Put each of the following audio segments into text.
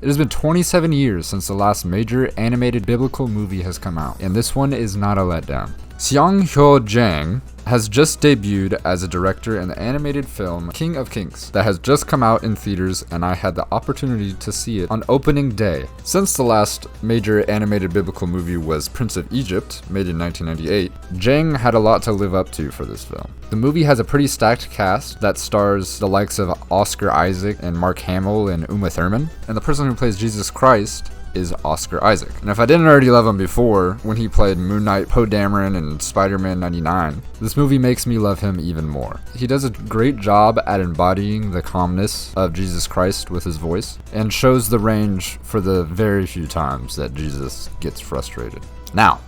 It has been 27 years since the last major animated biblical movie has come out, and this one is not a letdown. Seong Hyo Jang has just debuted as a director in the animated film King of Kings that has just come out in theaters, and I had the opportunity to see it on opening day. Since the last major animated biblical movie was Prince of Egypt, made in 1998, Jang had a lot to live up to for this film. The movie has a pretty stacked cast that stars the likes of Oscar Isaac and Mark Hamill and Uma Thurman, and the person who plays Jesus Christ is Oscar Isaac. And if I didn't already love him before, when he played Moon Knight, Poe Dameron, and Spider-Man 99, this movie makes me love him even more. He does a great job at embodying the calmness of Jesus Christ with his voice, and shows the range for the very few times that Jesus gets frustrated. Now,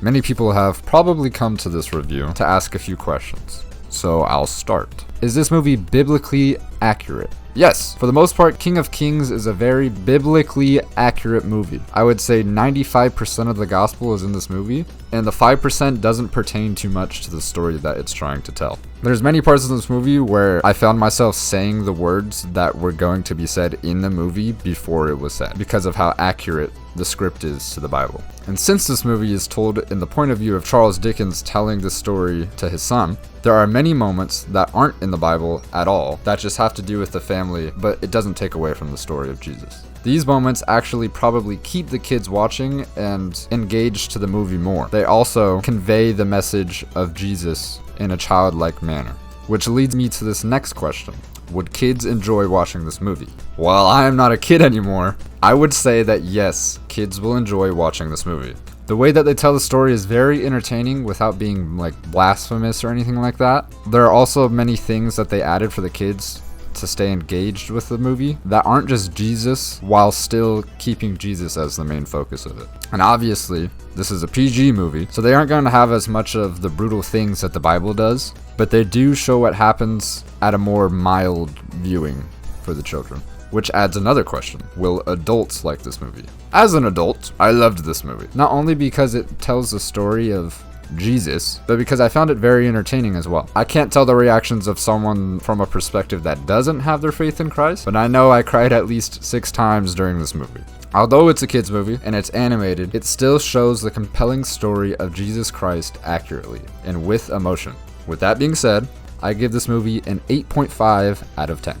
many people have probably come to this review to ask a few questions, so I'll start. Is this movie biblically accurate? Yes, for the most part, King of Kings is a very biblically accurate movie. I would say 95% of the gospel is in this movie, and the 5% doesn't pertain too much to the story that it's trying to tell. There's many parts of this movie where I found myself saying the words that were going to be said in the movie before it was said, because of how accurate the script is to the Bible. And since this movie is told in the point of view of Charles Dickens telling the story to his son, there are many moments that aren't in the Bible at all that just have to do with the family, but it doesn't take away from the story of Jesus. These moments actually probably keep the kids watching and engaged to the movie more. They also convey the message of Jesus in a childlike manner. Which leads me to this next question. Would kids enjoy watching this movie? While I am not a kid anymore, I would say that yes, kids will enjoy watching this movie. The way that they tell the story is very entertaining without being like blasphemous or anything like that. There are also many things that they added for the kids to stay engaged with the movie that aren't just Jesus, while still keeping Jesus as the main focus of it. And obviously, this is a PG movie, so they aren't going to have as much of the brutal things that the Bible does, but they do show what happens at a more mild viewing for the children. Which adds another question. Will adults like this movie? As an adult, I loved this movie. Not only because it tells the story of Jesus, but because I found it very entertaining as well. I can't tell the reactions of someone from a perspective that doesn't have their faith in Christ, but I know I cried at least 6 times during this movie. Although it's a kids movie and it's animated, it still shows the compelling story of Jesus Christ accurately and with emotion. With that being said, I give this movie an 8.5 out of 10.